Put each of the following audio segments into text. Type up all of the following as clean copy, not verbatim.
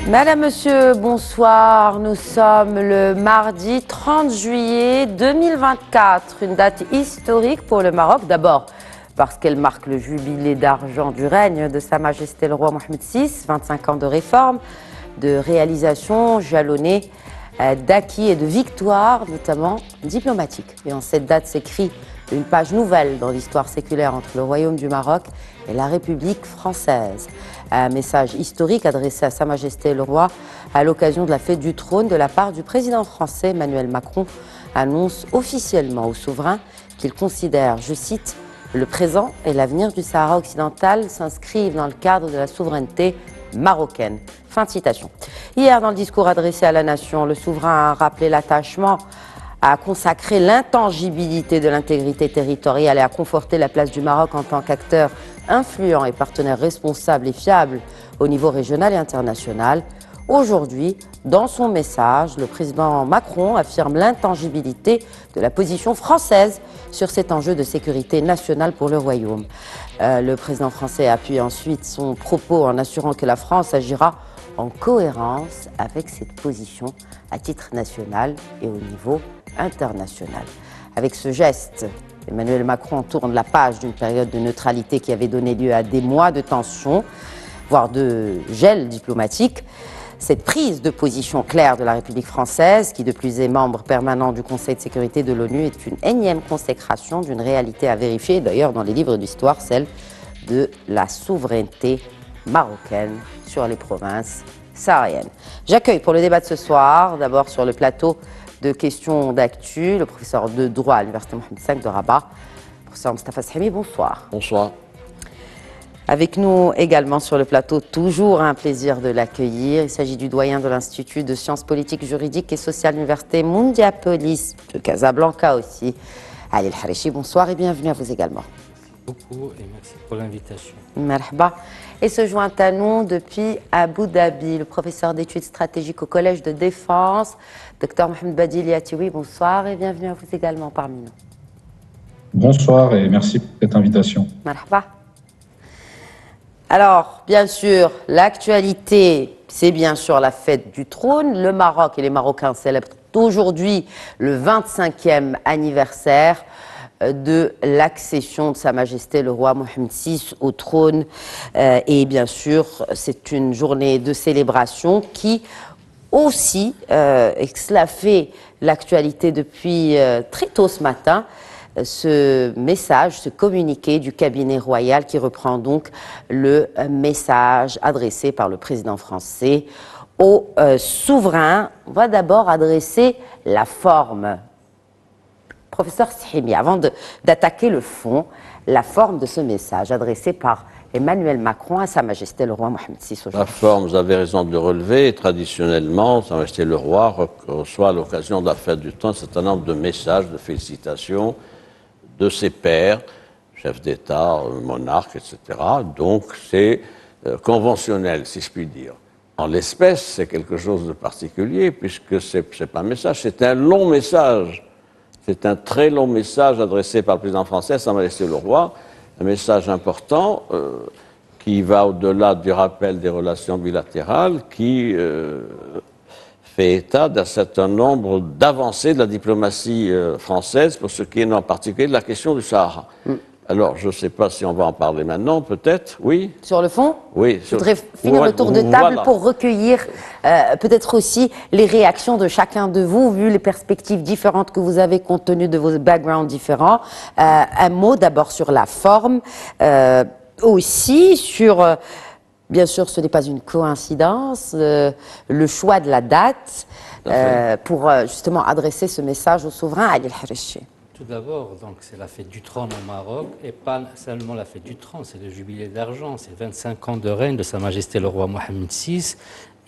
Madame, Monsieur, bonsoir. Nous sommes le mardi 30 juillet 2024, une date historique pour le Maroc. D'abord, parce qu'elle marque le jubilé d'argent du règne de Sa Majesté le roi Mohamed VI, 25 ans de réforme, de réalisation jalonnée d'acquis et de victoires, notamment diplomatiques. Et en cette date s'écrit une page nouvelle dans l'histoire séculaire entre le Royaume du Maroc et la République française. Un message historique adressé à Sa Majesté le Roi à l'occasion de la fête du trône de la part du président français Emmanuel Macron annonce officiellement au souverain qu'il considère, je cite, « le présent et l'avenir du Sahara occidental s'inscrivent dans le cadre de la souveraineté marocaine ». Fin de citation. Hier, dans le discours adressé à la nation, le souverain a rappelé l'attachement à consacrer l'intangibilité de l'intégrité territoriale et à conforter la place du Maroc en tant qu'acteur influent et partenaire responsable et fiable au niveau régional et international. Aujourd'hui, dans son message, le président Macron affirme l'intangibilité de la position française sur cet enjeu de sécurité nationale pour le Royaume. Le président français appuie ensuite son propos en assurant que la France agira en cohérence avec cette position à titre national et au niveau international. Avec ce geste, Emmanuel Macron tourne la page d'une période de neutralité qui avait donné lieu à des mois de tension, voire de gel diplomatique. Cette prise de position claire de la République française, qui de plus est membre permanent du Conseil de sécurité de l'ONU, est une énième consécration d'une réalité à vérifier, d'ailleurs dans les livres d'histoire, celle de la souveraineté marocaine sur les provinces sahariennes. J'accueille pour le débat de ce soir, d'abord sur le plateau de questions d'actu, le professeur de droit à l'Université Mohamed V de Rabat, professeur Mostafa Shihimi, bonsoir. Bonsoir. Avec nous également sur le plateau, toujours un plaisir de l'accueillir. Il s'agit du doyen de l'Institut de sciences politiques, juridiques et sociales de l'Université Mundiapolis de Casablanca aussi, Ali El Harichi. Bonsoir et bienvenue à vous également. Beaucoup et merci pour l'invitation. Merhaba. Et se joint à nous depuis Abu Dhabi, le professeur d'études stratégiques au Collège de défense, Dr Mohamed Badil Yatioui. Bonsoir et bienvenue à vous également parmi nous. Bonsoir et merci pour cette invitation. Merhaba. Alors, bien sûr, l'actualité, c'est bien sûr la fête du trône. Le Maroc et les Marocains célèbrent aujourd'hui le 25e anniversaire de l'accession de Sa Majesté le roi Mohamed VI au trône. Et bien sûr, c'est une journée de célébration qui aussi, cela fait l'actualité depuis très tôt ce matin, ce message, ce communiqué du cabinet royal qui reprend donc le message adressé par le président français au souverain. On va d'abord adresser la forme. Professeur Shihimi, avant d'attaquer le fond, la forme de ce message adressé par Emmanuel Macron à Sa Majesté le roi Mohamed VI aujourd'hui. La forme, vous avez raison de le relever. Traditionnellement, Sa Majesté le roi reçoit à l'occasion de la fête du temps un certain nombre de messages, de félicitations de ses pairs, chefs d'État, monarques, etc. Donc c'est conventionnel, si je puis dire. En l'espèce, c'est quelque chose de particulier, puisque ce n'est pas un message, c'est un long message. C'est un très long message adressé par le président français à Sa Majesté le roi, un message important qui va au-delà du rappel des relations bilatérales, qui fait état d'un certain nombre d'avancées de la diplomatie française pour ce qui est en particulier de la question du Sahara. Alors, je ne sais pas si on va en parler maintenant, peut-être, oui. Sur le fond? Oui. Je voudrais finir le tour de table pour recueillir peut-être aussi les réactions de chacun de vous, vu les perspectives différentes que vous avez compte tenu de vos backgrounds différents. Un mot d'abord sur la forme, aussi sur, bien sûr, ce n'est pas une coïncidence, le choix de la date pour justement adresser ce message au souverain Ali El Harichi. Tout d'abord, donc c'est la fête du trône au Maroc, et pas seulement la fête du trône, c'est le jubilé d'argent, c'est 25 ans de règne de Sa Majesté le roi Mohamed VI.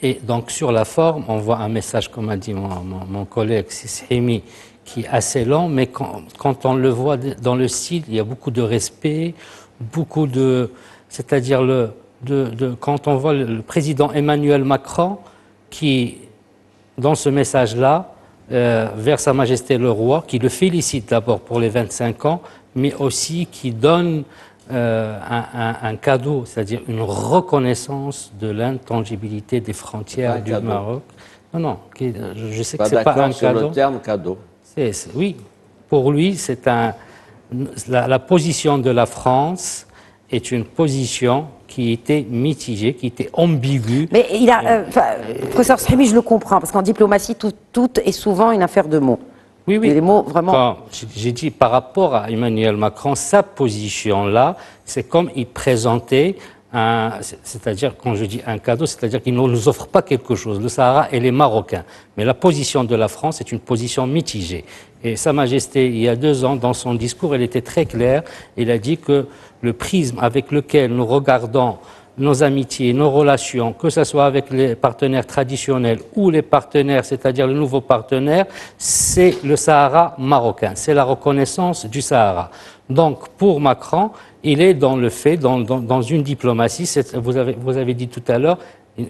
Et donc sur la forme, on voit un message, comme a dit mon collègue Shihimi, qui est assez lent, mais quand on le voit dans le style, il y a beaucoup de respect, beaucoup de... C'est-à-dire, quand on voit le président Emmanuel Macron, qui, dans ce message-là, vers Sa Majesté le Roi, qui le félicite d'abord pour les 25 ans, mais aussi qui donne un cadeau, c'est-à-dire une reconnaissance de l'intangibilité des frontières du Maroc. Non, je sais que c'est pas un cadeau. Sur le terme cadeau. Oui, pour lui, c'est la position de la France est une position qui était mitigée, qui était ambiguë. Mais il a, professeur Sahimi, je le comprends, parce qu'en diplomatie, tout est souvent une affaire de mots. Oui. Et les mots, vraiment... J'ai dit par rapport à Emmanuel Macron, sa position-là, c'est comme il présentait, c'est-à-dire, quand je dis un cadeau, c'est-à-dire qu'il ne nous offre pas quelque chose. Le Sahara et les Marocains. Mais la position de la France est une position mitigée. Et Sa Majesté, il y a 2 ans, dans son discours, elle était très claire. Il a dit que le prisme avec lequel nous regardons nos amitiés, nos relations, que ce soit avec les partenaires traditionnels ou les partenaires, c'est-à-dire les nouveaux partenaires, c'est le Sahara marocain, c'est la reconnaissance du Sahara. Donc, pour Macron, il est dans le fait, dans une diplomatie, vous avez dit tout à l'heure,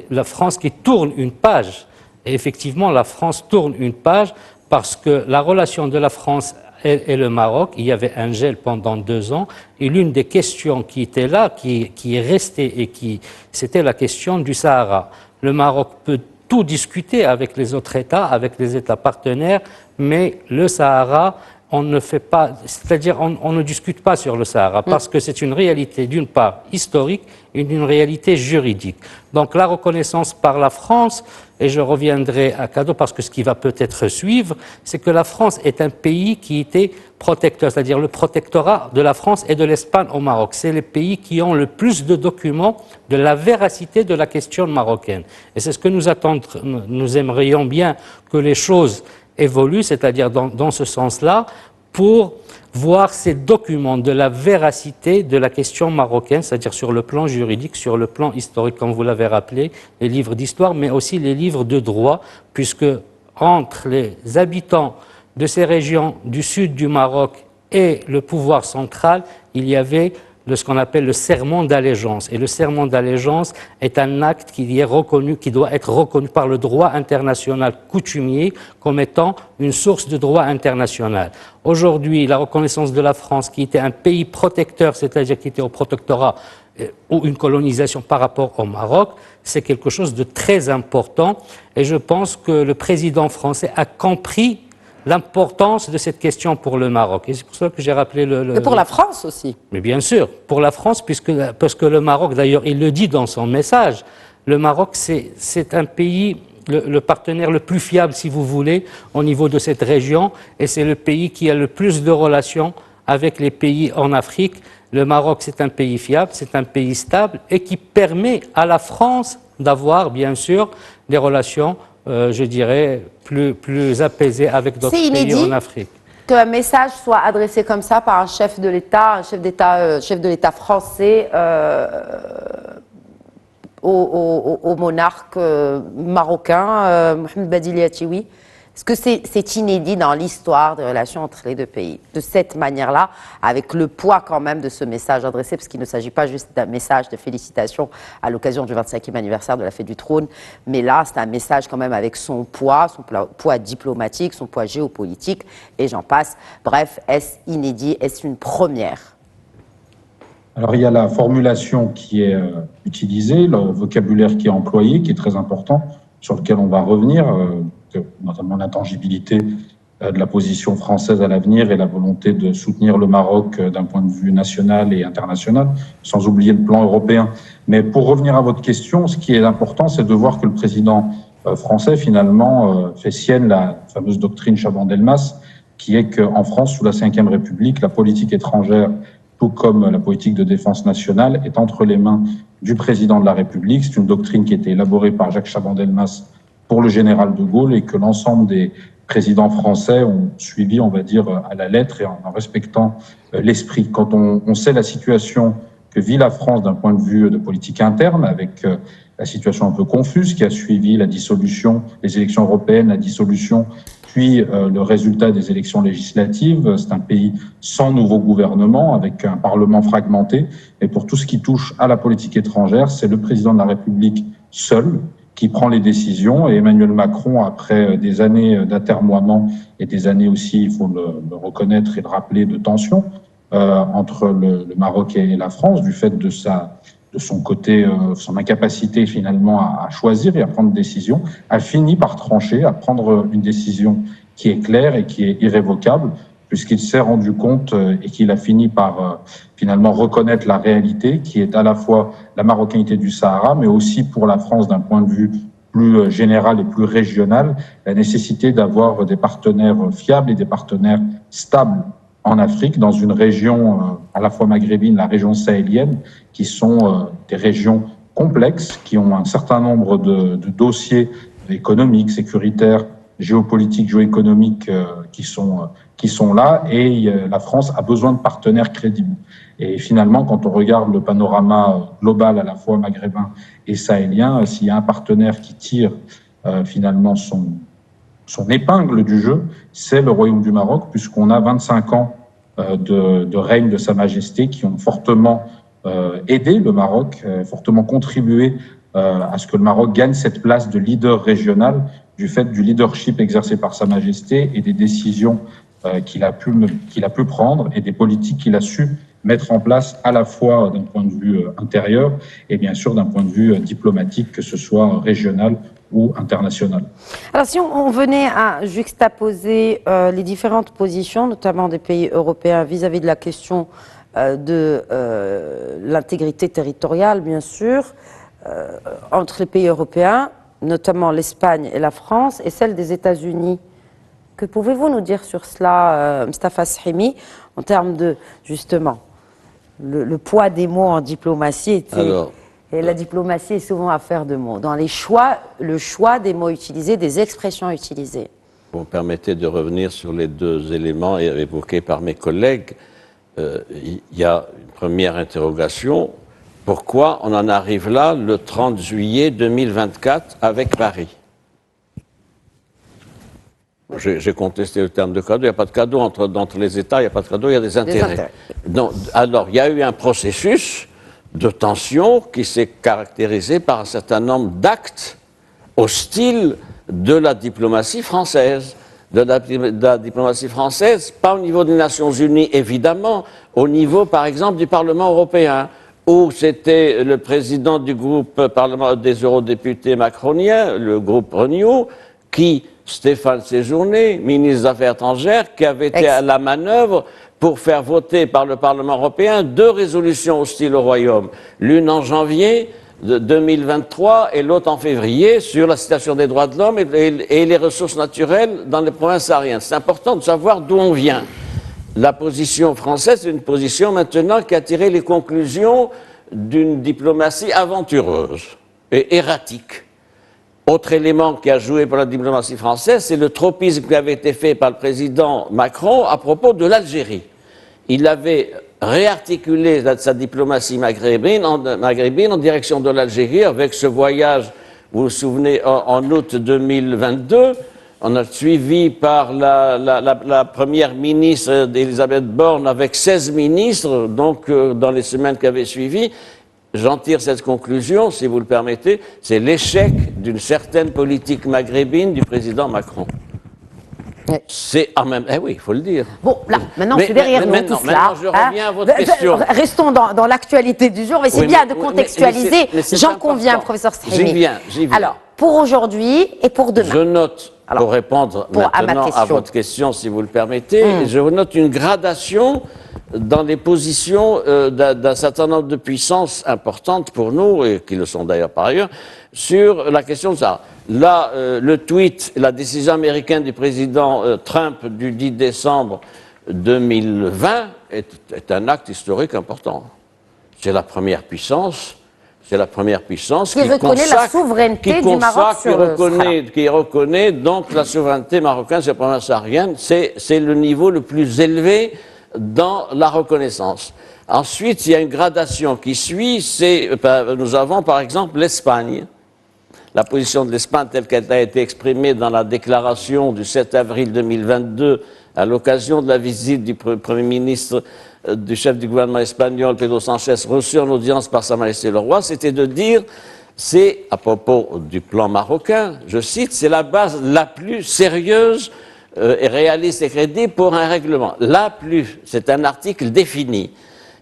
la France qui tourne une page. Et effectivement, la France tourne une page parce que la relation de la France et le Maroc, il y avait un gel pendant 2 ans, et l'une des questions qui était là, qui est restée, et c'était la question du Sahara. Le Maroc peut tout discuter avec les autres États, avec les États partenaires, mais le Sahara, on ne fait pas, c'est-à-dire on ne discute pas sur le Sahara, parce que c'est une réalité d'une part historique et une réalité juridique. Donc la reconnaissance par la France, et je reviendrai à cadeau parce que ce qui va peut-être suivre, c'est que la France est un pays qui était protecteur, c'est-à-dire le protectorat de la France et de l'Espagne au Maroc. C'est les pays qui ont le plus de documents de la véracité de la question marocaine. Et c'est ce que nous aimerions bien que les choses évoluent, c'est-à-dire dans ce sens-là, pour voir ces documents de la véracité de la question marocaine, c'est-à-dire sur le plan juridique, sur le plan historique, comme vous l'avez rappelé, les livres d'histoire, mais aussi les livres de droit, puisque entre les habitants de ces régions du sud du Maroc et le pouvoir central, il y avait ce qu'on appelle le serment d'allégeance. Et le serment d'allégeance est un acte qui doit être reconnu par le droit international coutumier comme étant une source de droit international. Aujourd'hui, la reconnaissance de la France, qui était un pays protecteur, c'est-à-dire qui était au protectorat ou une colonisation par rapport au Maroc, c'est quelque chose de très important. Et je pense que le président français a compris l'importance de cette question pour le Maroc. Et c'est pour ça que j'ai rappelé Et pour la France aussi. Mais bien sûr, pour la France, parce que le Maroc, d'ailleurs, il le dit dans son message, le Maroc, c'est un pays, le partenaire le plus fiable, si vous voulez, au niveau de cette région, et c'est le pays qui a le plus de relations avec les pays en Afrique. Le Maroc, c'est un pays fiable, c'est un pays stable, et qui permet à la France d'avoir, bien sûr, des relations je dirais, plus apaisé avec d'autres pays en Afrique. Qu'un message soit adressé comme ça par un chef de l'État, chef de l'État français au monarque marocain, Mohamed Badili Attiwi. Est-ce que c'est inédit dans l'histoire des relations entre les deux pays, de cette manière-là, avec le poids quand même de ce message adressé, parce qu'il ne s'agit pas juste d'un message de félicitations à l'occasion du 25e anniversaire de la Fête du Trône, mais là, c'est un message quand même avec son poids diplomatique, son poids géopolitique, et j'en passe. Bref, est-ce inédit, est-ce une première? Alors, il y a la formulation qui est utilisée, le vocabulaire qui est employé, qui est très important, sur lequel on va revenir, notamment l'intangibilité de la position française à l'avenir et la volonté de soutenir le Maroc d'un point de vue national et international, sans oublier le plan européen. Mais pour revenir à votre question, ce qui est important, c'est de voir que le président français, finalement, fait sienne la fameuse doctrine Chaban-Delmas, qui est qu'en France, sous la Ve République, la politique étrangère, tout comme la politique de défense nationale, est entre les mains du président de la République. C'est une doctrine qui a été élaborée par Jacques Chaban-Delmas pour le général de Gaulle et que l'ensemble des présidents français ont suivi, on va dire, à la lettre et en respectant l'esprit. Quand on sait la situation que vit la France d'un point de vue de politique interne, avec la situation un peu confuse qui a suivi la dissolution, les élections européennes, la dissolution, puis le résultat des élections législatives, c'est un pays sans nouveau gouvernement, avec un parlement fragmenté. Et pour tout ce qui touche à la politique étrangère, c'est le président de la République seul qui prend les décisions. Et Emmanuel Macron, après des années d'atermoiement et des années aussi, il faut le reconnaître et le rappeler, de tension entre le Maroc et la France, du fait de son côté, son incapacité finalement à choisir et à prendre des décisions, a fini par trancher, à prendre une décision qui est claire et qui est irrévocable, puisqu'il s'est rendu compte et qu'il a fini par finalement reconnaître la réalité, qui est à la fois la marocanité du Sahara, mais aussi pour la France d'un point de vue plus général et plus régional, la nécessité d'avoir des partenaires fiables et des partenaires stables en Afrique, dans une région à la fois maghrébine, la région sahélienne, qui sont des régions complexes, qui ont un certain nombre de dossiers économiques, sécuritaires, géopolitiques, géoéconomiques qui sont là, et la France a besoin de partenaires crédibles. Et finalement, quand on regarde le panorama global à la fois maghrébin et sahélien, s'il y a un partenaire qui tire finalement son épingle du jeu, c'est le Royaume du Maroc, puisqu'on a 25 ans de règne de Sa Majesté qui ont fortement aidé le Maroc, fortement contribué à ce que le Maroc gagne cette place de leader régional du fait du leadership exercé par Sa Majesté et des décisions qu'il a pu prendre et des politiques qu'il a su mettre en place à la fois d'un point de vue intérieur et bien sûr d'un point de vue diplomatique, que ce soit régional ou international. Alors si on venait à juxtaposer les différentes positions, notamment des pays européens vis-à-vis de la question de l'intégrité territoriale, bien sûr, entre les pays européens, notamment l'Espagne et la France, et celle des États-Unis. Que pouvez-vous nous dire sur cela, Mustapha Sahimi, en termes de, justement, le poids des mots en diplomatie et la diplomatie est souvent affaire de mots. Dans le choix des mots utilisés, des expressions utilisées. Vous me permettez de revenir sur les deux éléments évoqués par mes collègues. Il y a une première interrogation. Pourquoi on en arrive là le 30 juillet 2024 avec Paris? J'ai contesté le terme de cadeau. Il n'y a pas de cadeau entre les États, il n'y a pas de cadeau, il y a des intérêts. Donc, alors, il y a eu un processus de tension qui s'est caractérisé par un certain nombre d'actes hostiles de la diplomatie française. De la diplomatie française, pas au niveau des Nations Unies, évidemment, au niveau, par exemple, du Parlement européen, où c'était le président du groupe des eurodéputés macroniens, le groupe Renew, qui, Stéphane Séjourné, ministre des Affaires étrangères, qui avait été à la manœuvre pour faire voter par le Parlement européen 2 résolutions hostiles au Royaume. L'une en janvier de 2023 et l'autre en février sur la situation des droits de l'homme et les ressources naturelles dans les provinces sahariennes. C'est important de savoir d'où on vient. La position française est une position maintenant qui a tiré les conclusions d'une diplomatie aventureuse et erratique. Autre élément qui a joué pour la diplomatie française, c'est le tropisme qui avait été fait par le président Macron à propos de l'Algérie. Il avait réarticulé sa diplomatie maghrébine en direction de l'Algérie avec ce voyage, vous vous souvenez, en août 2022. On a suivi par la première ministre Elisabeth Borne avec 16 ministres, donc dans les semaines qui avaient suivi. J'en tire cette conclusion, si vous le permettez, c'est l'échec d'une certaine politique maghrébine du président Macron. C'est en même... Eh oui, il faut le dire. Bon, là, maintenant, c'est derrière nous, tout cela. Maintenant, je reviens à votre question. Restons dans l'actualité du jour, mais c'est bien de contextualiser. J'en conviens, professeur Sahimi. J'y viens. Alors, pour aujourd'hui et pour demain. Je note, pour répondre maintenant à votre question, si vous le permettez, je note une gradation dans les positions d'un certain nombre de puissances importantes pour nous, et qui le sont d'ailleurs par ailleurs, sur la question de ça. Là, le tweet, la décision américaine du président Trump du 10 décembre 2020 est un acte historique important. C'est la première puissance. C'est la première puissance qui reconnaît la souveraineté du Maroc qui reconnaît donc la souveraineté marocaine sur la province saharienne. C'est le niveau le plus élevé dans la reconnaissance. Ensuite, il y a une gradation qui suit. Nous avons par exemple l'Espagne. La position de l'Espagne telle qu'elle a été exprimée dans la déclaration du 7 avril 2022 à l'occasion de la visite du Premier ministre du chef du gouvernement espagnol, Pedro Sánchez, reçu en audience par Sa Majesté le Roi, c'était de dire c'est, à propos du plan marocain, je cite, c'est la base la plus sérieuse et réaliste et crédible pour un règlement. C'est un article défini.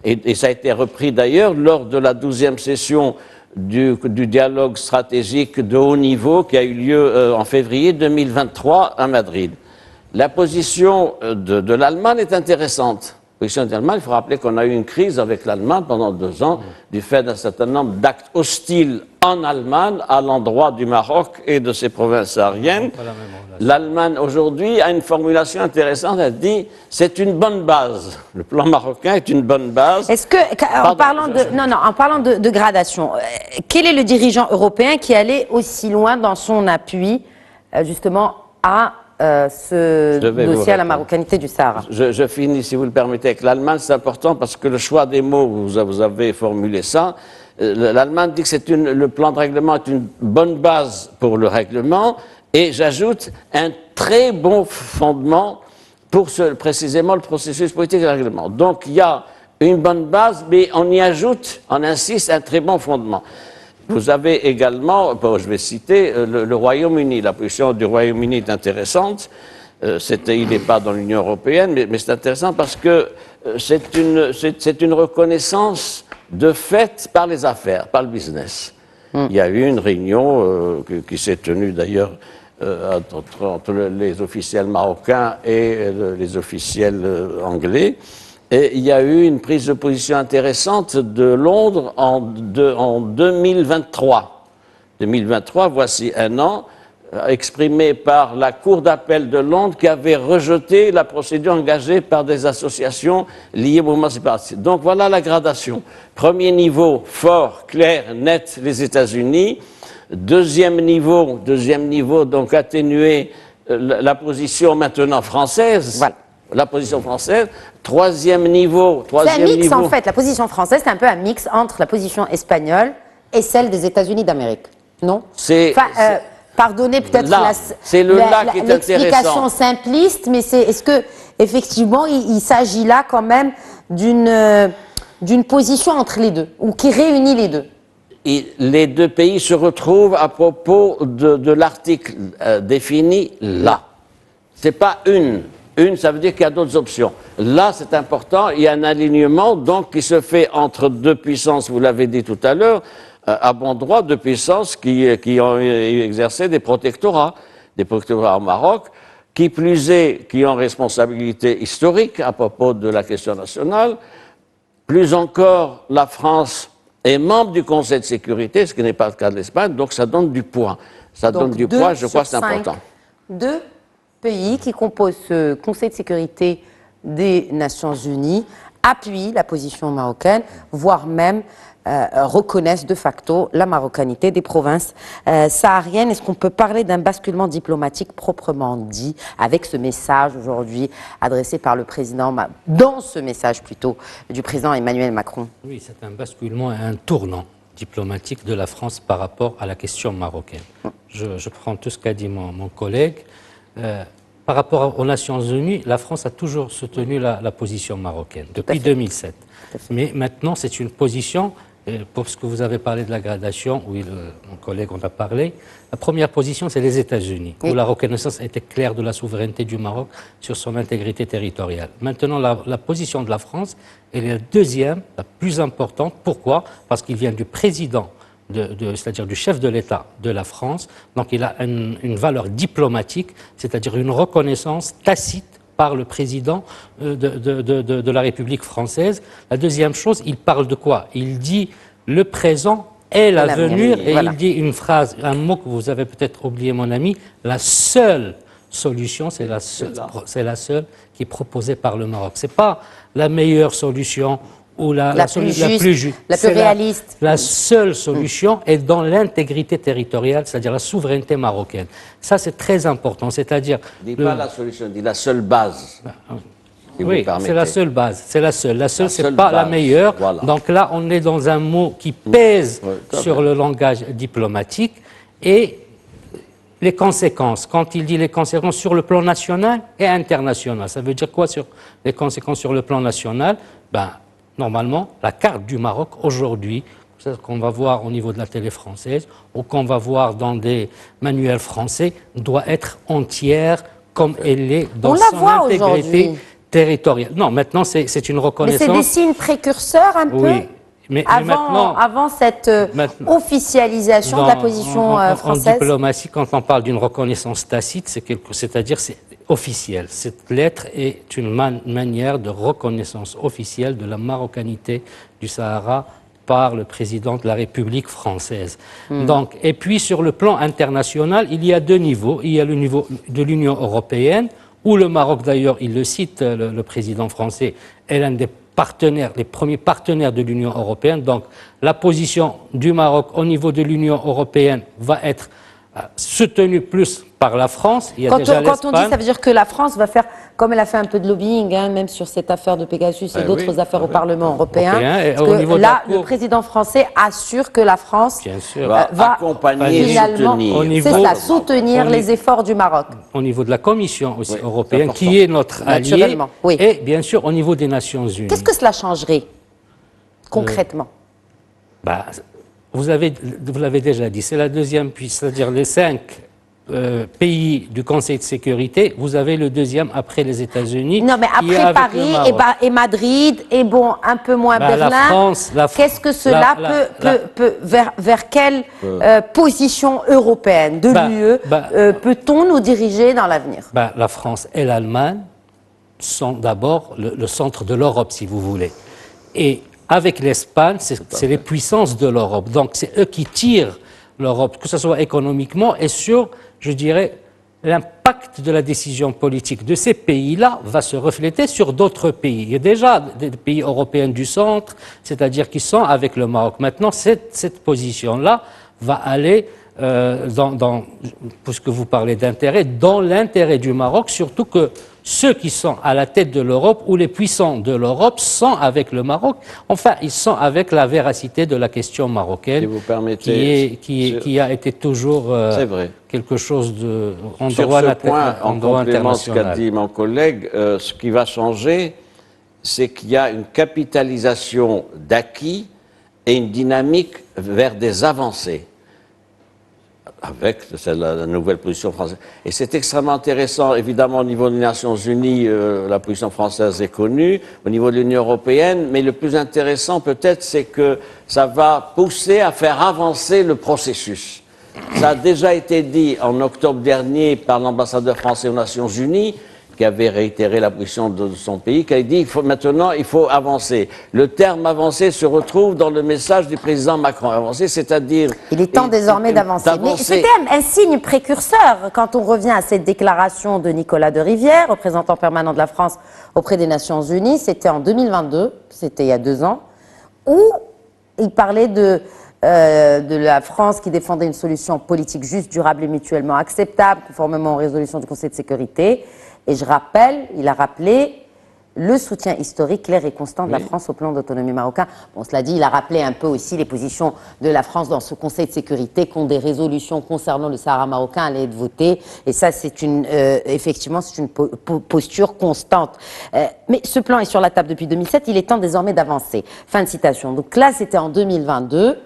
Et ça a été repris d'ailleurs lors de la 12e session du dialogue stratégique de haut niveau qui a eu lieu en février 2023 à Madrid. La position de l'Allemagne est intéressante. La position de l'Allemagne, il faut rappeler qu'on a eu une crise avec l'Allemagne pendant 2 ans du fait d'un certain nombre d'actes hostiles en Allemagne à l'endroit du Maroc et de ses provinces sahariennes. L'Allemagne aujourd'hui a une formulation intéressante, elle dit c'est une bonne base. Le plan marocain est une bonne base. Est-ce que, en parlant de gradation, quel est le dirigeant européen qui allait aussi loin dans son appui justement à ce dossier à la marocanité du Sahara? Je finis, si vous le permettez, avec l'Allemagne. C'est important parce que le choix des mots, vous avez formulé ça. L'Allemagne dit que le plan de règlement est une bonne base pour le règlement et, j'ajoute, un très bon fondement pour précisément le processus politique de règlement. Donc il y a une bonne base, mais on y ajoute, on insiste, un très bon fondement. Vous avez également, je vais citer, le Royaume-Uni. La position du Royaume-Uni est intéressante. Il n'est pas dans l'Union européenne, mais c'est intéressant parce que c'est une reconnaissance de fait par les affaires, par le business. Il y a eu une réunion qui s'est tenue d'ailleurs entre les officiels marocains et les officiels anglais. Et il y a eu une prise de position intéressante de Londres en 2023. 2023, voici un an, exprimée par la Cour d'appel de Londres qui avait rejeté la procédure engagée par des associations liées au mouvement séparatiste. Donc voilà la gradation. Premier niveau, fort, clair, net, les États-Unis. Deuxième niveau, donc atténué, la position maintenant française. Voilà. La position française. Troisième niveau. C'est un mix en fait. La position française, c'est un peu un mix entre la position espagnole et celle des États-Unis d'Amérique. Non? Pardonnez peut-être l'explication simpliste, mais est-ce que effectivement il s'agit là quand même d'une position entre les deux ou qui réunit les deux? Et les deux pays se retrouvent à propos de l'article défini là. C'est pas une. Une, ça veut dire qu'il y a d'autres options. Là, c'est important, il y a un alignement donc qui se fait entre deux puissances, vous l'avez dit tout à l'heure, à bon droit, deux puissances qui ont exercé des protectorats au Maroc, qui plus est, qui ont responsabilité historique à propos de la question nationale. Plus encore, la France est membre du Conseil de sécurité, ce qui n'est pas le cas de l'Espagne, donc ça donne du poids. Ça donne du poids, je crois que c'est important. Deux pays qui composent ce Conseil de sécurité des Nations Unies appuient la position marocaine, voire même reconnaissent de facto la marocanité des provinces sahariennes. Est-ce qu'on peut parler d'un basculement diplomatique proprement dit avec ce message aujourd'hui adressé par le président, dans ce message plutôt, du président Emmanuel Macron? Oui, c'est un basculement et un tournant diplomatique de la France par rapport à la question marocaine. Je prends tout ce qu'a dit mon collègue. Par rapport aux Nations Unies, la France a toujours soutenu la position marocaine depuis 2007. Mais maintenant, c'est une position, pour ce que vous avez parlé de la gradation, oui, mon collègue en a parlé, la première position, c'est les États-Unis, où la reconnaissance était claire de la souveraineté du Maroc sur son intégrité territoriale. Maintenant, la position de la France, elle est la deuxième, la plus importante. Pourquoi? Parce qu'il vient du président, c'est-à-dire du chef de l'État de la France. Donc il a une valeur diplomatique, c'est-à-dire une reconnaissance tacite par le président de la République française. La deuxième chose, il parle de quoi? Il dit le présent est l'avenir, et il dit une phrase, un mot que vous avez peut-être oublié, mon ami, la seule solution, c'est la seule qui est proposée par le Maroc. Ce n'est pas la meilleure solution ou la plus juste, la plus réaliste. La seule solution est dans l'intégrité territoriale, c'est-à-dire la souveraineté marocaine. Ça, c'est très important. C'est-à-dire. Il ne dit pas la solution, il dit la seule base. Oui, c'est la seule base. C'est la seule. La seule, ce n'est pas la meilleure. Voilà. Donc là, on est dans un mot qui pèse sur le langage diplomatique. Et les conséquences, quand il dit les conséquences sur le plan national et international, ça veut dire quoi sur les conséquences sur le plan national? Normalement, la carte du Maroc aujourd'hui, qu'on va voir au niveau de la télé française ou qu'on va voir dans des manuels français doit être entière comme elle est dans son intégrité aujourd'hui territoriale. Non, maintenant c'est une Mais reconnaissance. c'est des signes précurseurs un peu Oui, mais maintenant, avant cette officialisation de la position française. En diplomatie, quand on parle d'une reconnaissance tacite, c'est-à-dire c'est officiel. Cette lettre est une manière de reconnaissance officielle de la marocanité du Sahara par le président de la République française. Donc, et puis sur le plan international, il y a deux niveaux. Il y a le niveau de l'Union européenne, où le Maroc d'ailleurs, il le cite, le président français, est l'un des partenaires, les premiers partenaires de l'Union européenne. Donc la position du Maroc au niveau de l'Union européenne va être soutenue plus par la France. Il y a Quand on dit, ça veut dire que la France va faire, comme elle a fait un peu de lobbying, hein, même sur cette affaire de Pegasus et d'autres affaires au Parlement européen, parce que là, le président français assure que la France va accompagner, finalement soutenir les efforts du Maroc. Au niveau de la Commission aussi européenne, qui est notre allié, et bien sûr au niveau des Nations Unies. Qu'est-ce que cela changerait concrètement? Vous l'avez déjà dit, c'est la deuxième puissance, c'est-à-dire les 5 pays du Conseil de sécurité, vous avez le deuxième après les États-Unis. Non, mais après Paris et Madrid et bon, un peu moins Berlin, qu'est-ce que cela peut vers quelle position européenne de l'UE peut-on nous diriger dans l'avenir? La France et l'Allemagne sont d'abord le centre de l'Europe, si vous voulez. Et avec l'Espagne, c'est les puissances de l'Europe. Donc c'est eux qui tirent l'Europe, que ce soit économiquement et sur, je dirais, l'impact de la décision politique de ces pays-là va se refléter sur d'autres pays. Il y a déjà des pays européens du centre, c'est-à-dire qui sont avec le Maroc. Maintenant, cette position-là va aller, puisque vous parlez d'intérêt, dans l'intérêt du Maroc, surtout que ceux qui sont à la tête de l'Europe ou les puissants de l'Europe sont avec le Maroc. Enfin, ils sont avec la véracité de la question marocaine, si vous permettez, qui a été toujours quelque chose de en droit international. En complément de ce qu'a dit mon collègue, ce qui va changer, c'est qu'il y a une capitalisation d'acquis et une dynamique vers des avancées. Avec la nouvelle position française. Et c'est extrêmement intéressant, évidemment, au niveau des Nations Unies, la position française est connue, au niveau de l'Union européenne, mais le plus intéressant peut-être, c'est que ça va pousser à faire avancer le processus. Ça a déjà été dit en octobre dernier par l'ambassadeur français aux Nations Unies, qui avait réitéré la position de son pays, qui a dit maintenant il faut avancer. Le terme avancer se retrouve dans le message du président Macron. Avancer, c'est-à-dire... Il est temps désormais d'avancer. Mais c'était un signe précurseur quand on revient à cette déclaration de Nicolas de Rivière, représentant permanent de la France auprès des Nations Unies. C'était en 2022, c'était il y a 2 ans, où il parlait de la France qui défendait une solution politique juste, durable et mutuellement acceptable, conformément aux résolutions du Conseil de sécurité. Et il a rappelé le soutien historique, clair et constant de la France au plan d'autonomie marocain. Bon, cela dit, il a rappelé un peu aussi les positions de la France dans ce Conseil de sécurité, quand des résolutions concernant le Sahara marocain allaient être votées. Et ça, c'est effectivement, c'est une posture constante. Mais ce plan est sur la table depuis 2007, il est temps désormais d'avancer. Fin de citation. Donc là, c'était en 2022.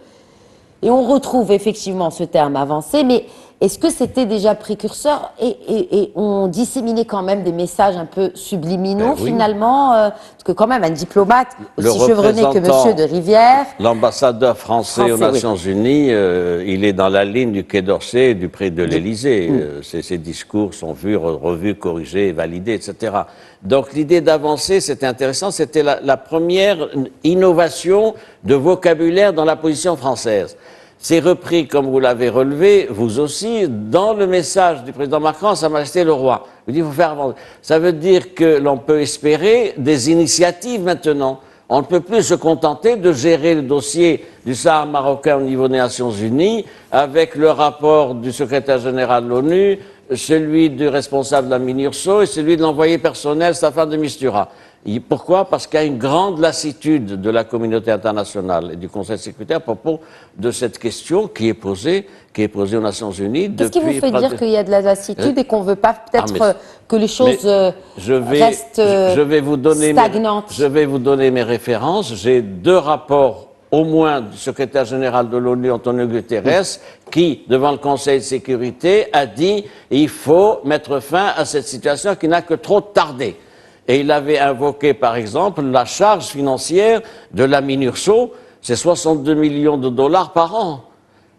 Et on retrouve effectivement ce terme avancé, mais est-ce que c'était déjà précurseur et on disséminait quand même des messages un peu subliminaux finalement parce que quand même un diplomate aussi chevronné que Monsieur de Rivière... L'ambassadeur français aux Nations Unies, il est dans la ligne du Quai d'Orsay et du prix de l'Élysée. Ses discours sont vus, revus, corrigés, validés, etc. Donc l'idée d'avancer, c'était intéressant, c'était la première innovation de vocabulaire dans la position française. C'est repris, comme vous l'avez relevé, vous aussi, dans le message du président Macron à Sa Majesté le Roi. Il dit, il faut faire avancer. Ça veut dire que l'on peut espérer des initiatives maintenant. On ne peut plus se contenter de gérer le dossier du Sahara marocain au niveau des Nations Unies avec le rapport du secrétaire général de l'ONU, celui du responsable de la MINURSO et celui de l'envoyé personnel Staffan de Mistura. Pourquoi? Parce qu'il y a une grande lassitude de la communauté internationale et du Conseil de sécurité à propos de cette question qui est posée aux Nations Unies. Qu'est-ce qui vous fait dire qu'il y a de la lassitude et qu'on ne veut pas peut-être que les choses restent stagnantes? Je vais vous donner mes références. J'ai 2 rapports au moins du secrétaire général de l'ONU, Antonio Guterres, qui, devant le Conseil de sécurité, a dit il faut mettre fin à cette situation qui n'a que trop tardé. Et il avait invoqué, par exemple, la charge financière de la MINURSO, c'est 62 millions de dollars par an.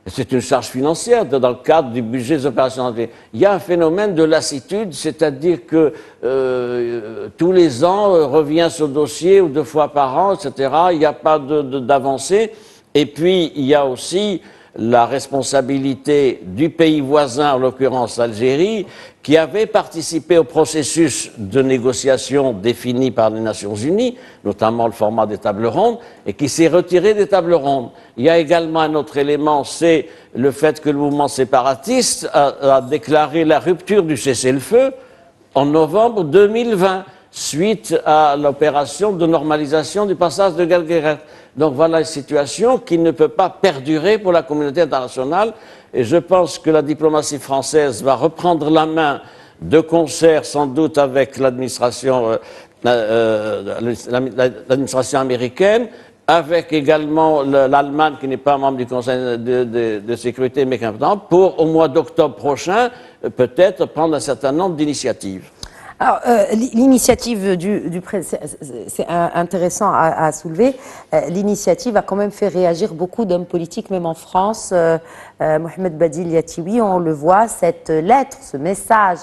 C'est une charge financière dans le cadre du budget des opérations. Il y a un phénomène de lassitude, c'est-à-dire que tous les ans revient ce dossier ou 2 fois par an, etc. Il n'y a pas d'avancée. Et puis, il y a aussi la responsabilité du pays voisin, en l'occurrence l'Algérie, qui avait participé au processus de négociation défini par les Nations Unies, notamment le format des tables rondes, et qui s'est retiré des tables rondes. Il y a également un autre élément, c'est le fait que le mouvement séparatiste a déclaré la rupture du cessez-le-feu en novembre 2020, suite à l'opération de normalisation du passage de Guelgueret. Donc voilà une situation qui ne peut pas perdurer pour la communauté internationale. Et je pense que la diplomatie française va reprendre la main de concert, sans doute, avec l'administration américaine, avec également l'Allemagne, qui n'est pas membre du Conseil de sécurité, mais pour, au mois d'octobre prochain, peut-être prendre un certain nombre d'initiatives. Alors, l'initiative du président, c'est intéressant à soulever. L'initiative a quand même fait réagir beaucoup d'hommes politiques, même en France. Mohamed Badil Yatiwi, on le voit, cette lettre, ce message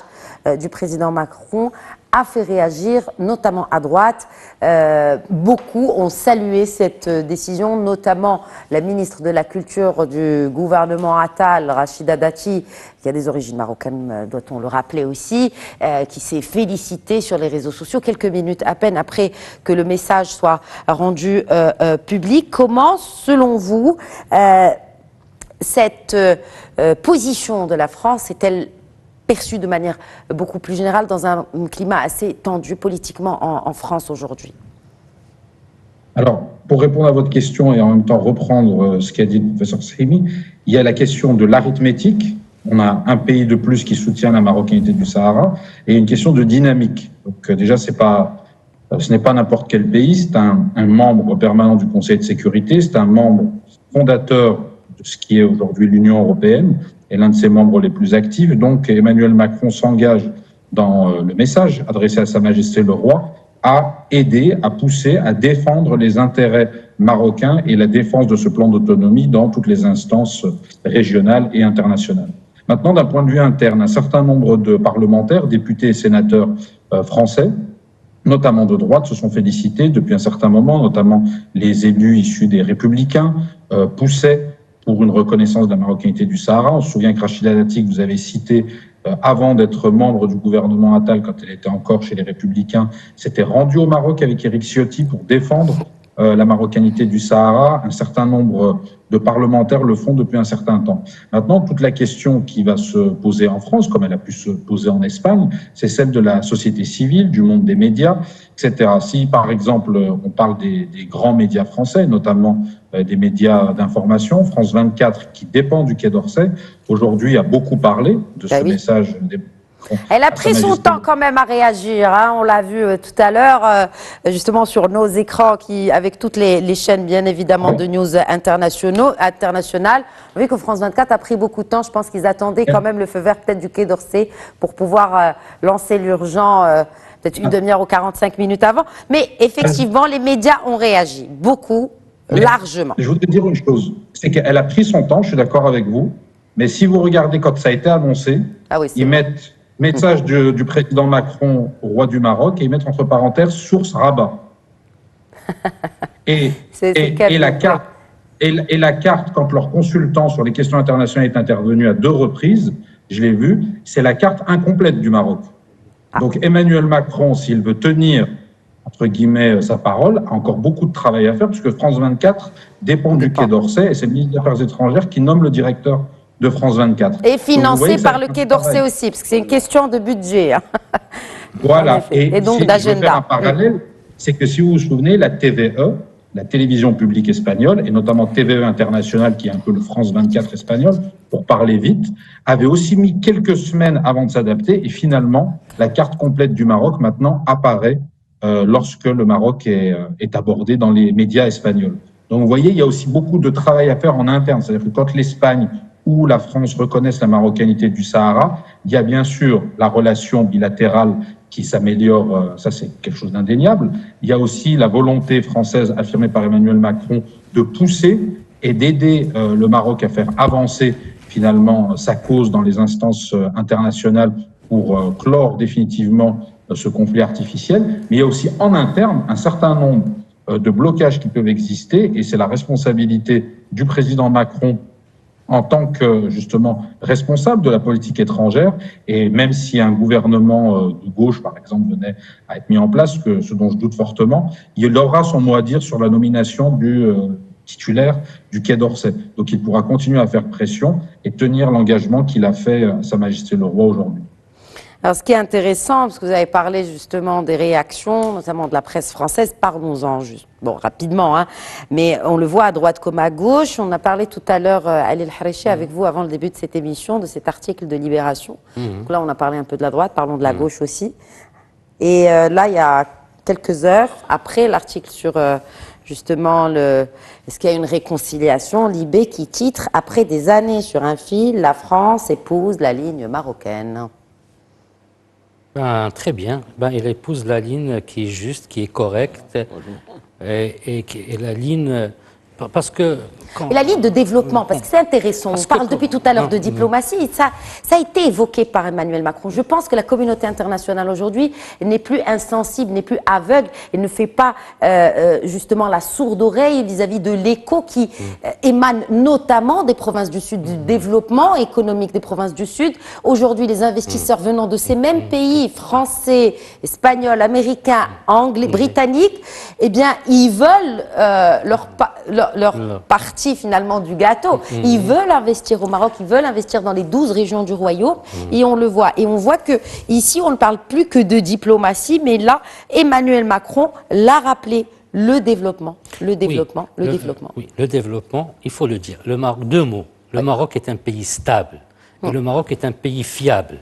du président Macron a fait réagir, notamment à droite. Beaucoup ont salué cette décision, notamment la ministre de la Culture du gouvernement Attal, Rachida Dati, qui a des origines marocaines, doit-on le rappeler aussi, qui s'est félicitée sur les réseaux sociaux quelques minutes à peine après que le message soit rendu public. Comment, selon vous, cette position de la France est-elle perçue de manière beaucoup plus générale dans un climat assez tendu politiquement en France aujourd'hui? Alors, pour répondre à votre question et en même temps reprendre ce qu'a dit le professeur Srimi, il y a la question de l'arithmétique. On a un pays de plus qui soutient la marocanité du Sahara et une question de dynamique. Donc déjà, ce n'est pas n'importe quel pays, c'est un membre permanent du Conseil de sécurité, c'est un membre fondateur de ce qui est aujourd'hui l'Union européenne et l'un de ses membres les plus actifs. Donc Emmanuel Macron s'engage dans le message adressé à Sa Majesté le Roi à aider, à pousser, à défendre les intérêts marocains et la défense de ce plan d'autonomie dans toutes les instances régionales et internationales. Maintenant, d'un point de vue interne, un certain nombre de parlementaires, députés et sénateurs français, notamment de droite, se sont félicités depuis un certain moment, notamment les élus issus des Républicains, poussaient pour une reconnaissance de la marocanité du Sahara. On se souvient que Rachida Dati, que vous avez cité, avant d'être membre du gouvernement Attal, quand elle était encore chez les Républicains, s'était rendue au Maroc avec Éric Ciotti pour défendre la marocanité du Sahara. Un certain nombre de parlementaires le font depuis un certain temps. Maintenant, toute la question qui va se poser en France, comme elle a pu se poser en Espagne, c'est celle de la société civile, du monde des médias, etc. Si, par exemple, on parle des grands médias français, notamment des médias d'information, France 24, qui dépend du Quai d'Orsay, aujourd'hui a beaucoup parlé de ce message. Elle a pris son temps quand même à réagir, hein. On l'a vu tout à l'heure, justement sur nos écrans, avec toutes les chaînes bien évidemment de news internationales. On a vu que France 24 a pris beaucoup de temps. Je pense qu'ils attendaient quand même le feu vert peut-être du Quai d'Orsay pour pouvoir lancer l'urgent peut-être une demi-heure ou 45 minutes avant. Mais effectivement, les médias ont réagi, beaucoup, largement. Je voudrais dire une chose, c'est qu'elle a pris son temps, je suis d'accord avec vous, mais si vous regardez quand ça a été annoncé, ils mettent message du président Macron au roi du Maroc et ils mettent entre parenthèses source Rabat. Et la carte, quand leur consultant sur les questions internationales est intervenu à 2 reprises, je l'ai vu, c'est la carte incomplète du Maroc. Donc Emmanuel Macron, s'il veut tenir entre guillemets sa parole, a encore beaucoup de travail à faire puisque France 24 dépend du Quai d'Orsay et c'est le ministre des Affaires étrangères qui nomme le directeur de France 24. Et financé par le Quai d'Orsay aussi, parce que c'est une question de budget. Hein. Voilà. Et donc si d'agenda. Je veux faire un parallèle, c'est que si vous vous souvenez, la TVE, la télévision publique espagnole, et notamment TVE International, qui est un peu le France 24 espagnol, pour parler vite, avait aussi mis quelques semaines avant de s'adapter, et finalement, la carte complète du Maroc, maintenant, apparaît lorsque le Maroc est abordé dans les médias espagnols. Donc vous voyez, il y a aussi beaucoup de travail à faire en interne. C'est-à-dire que quand l'Espagne ou la France reconnaissent la marocanité du Sahara, il y a bien sûr la relation bilatérale qui s'améliore, ça c'est quelque chose d'indéniable. Il y a aussi la volonté française affirmée par Emmanuel Macron de pousser et d'aider le Maroc à faire avancer finalement sa cause dans les instances internationales pour clore définitivement ce conflit artificiel. Mais il y a aussi en interne un certain nombre de blocages qui peuvent exister et c'est la responsabilité du président Macron en tant que, justement, responsable de la politique étrangère, et même si un gouvernement de gauche, par exemple, venait à être mis en place, ce dont je doute fortement, il aura son mot à dire sur la nomination du titulaire du Quai d'Orsay. Donc il pourra continuer à faire pression et tenir l'engagement qu'il a fait à Sa Majesté le Roi aujourd'hui. Alors, ce qui est intéressant, parce que vous avez parlé justement des réactions, notamment de la presse française, parlons-en juste, bon, rapidement, hein, mais on le voit à droite comme à gauche. On a parlé tout à l'heure, Ali El-Harichi, avec vous, avant le début de cette émission, de cet article de Libération. Donc là, on a parlé un peu de la droite, parlons de la gauche aussi. Et là, il y a quelques heures, après l'article sur justement est-ce qu'il y a une réconciliation, Libé qui titre « Après des années sur un fil, la France épouse la ligne marocaine ». Très bien. Il épouse la ligne qui est juste, qui est correcte, et la ligne... Parce que... Et la ligne de développement, parce que c'est intéressant, on parle depuis tout à l'heure de diplomatie, ça a été évoqué par Emmanuel Macron. Je pense que la communauté internationale aujourd'hui n'est plus insensible, n'est plus aveugle, et ne fait pas justement la sourde oreille vis-à-vis de l'écho qui émane notamment des provinces du Sud, du développement économique des provinces du Sud. Aujourd'hui, les investisseurs venant de ces mêmes pays, français, espagnols, américains, anglais, britanniques, eh bien, ils veulent leur partie finalement du gâteau. Ils veulent investir au Maroc, ils veulent investir dans les 12 régions du royaume et on le voit. Et on voit que ici, on ne parle plus que de diplomatie, mais là, Emmanuel Macron l'a rappelé, le développement, le développement. Oui, le développement, il faut le dire. Le Maroc, deux mots. Le Maroc est un pays stable et le Maroc est un pays fiable.